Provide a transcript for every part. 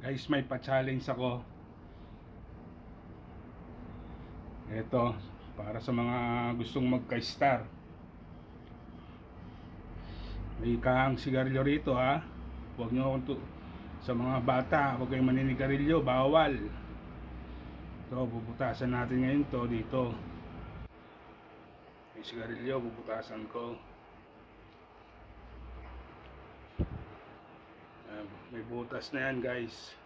Guys, may pa-challenge ako. Ito, para sa mga gustong magka-star. May kang sigarilyo rito ha. Huwag nyo akong sa mga bata, huwag kayong maninigarilyo, bawal. Ito, bubutasan natin ngayon to dito. May sigarilyo, bubutasan ko. May butas na yan guys.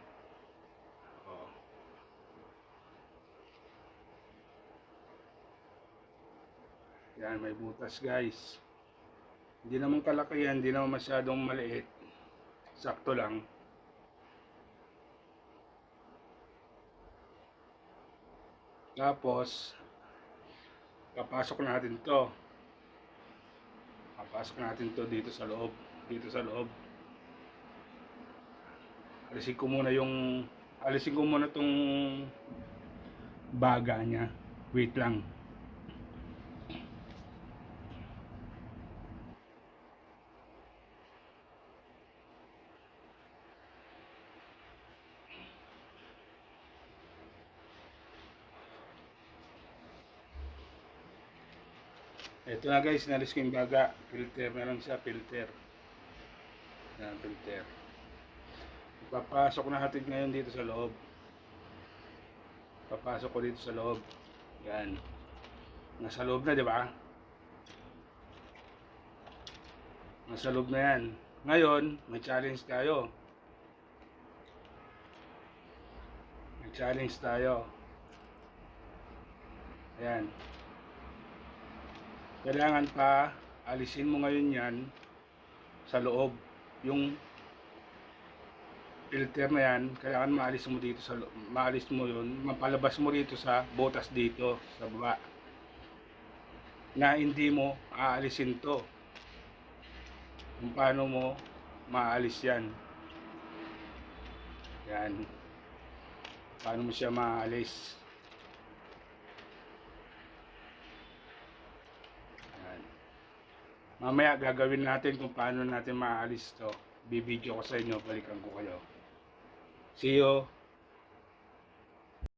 Yan, may butas guys. Hindi naman kalaki yan, hindi naman masyadong maliit. Sakto lang. Tapos, papasok natin to. Papasok natin to dito sa loob. Dito sa loob. Alisin ko muna tong baga niya. Wait lang. Ito na guys, nalis ko yung baga. Filter na lang siya, filter. Yan, filter. Papasok na natin ngayon dito sa loob. Papasok ko dito sa loob. Yan. Nasa loob na, di ba? Nasa loob na yan. Ngayon, may challenge tayo. May challenge tayo. Ayan. Kailangan pa alisin mo ngayon yan sa loob. Yung filter na yan, kailangan maalis mo dito sa loob. Maalis mo yun, mapalabas mo rito sa butas dito sa baba. Na hindi mo aalisin to. Kung paano mo maalis yan. Yan. Paano mo siya maalis. Mamaya gagawin natin kung paano natin maalis to. Bibidyo ko sa inyo, balikan ko kayo. See you.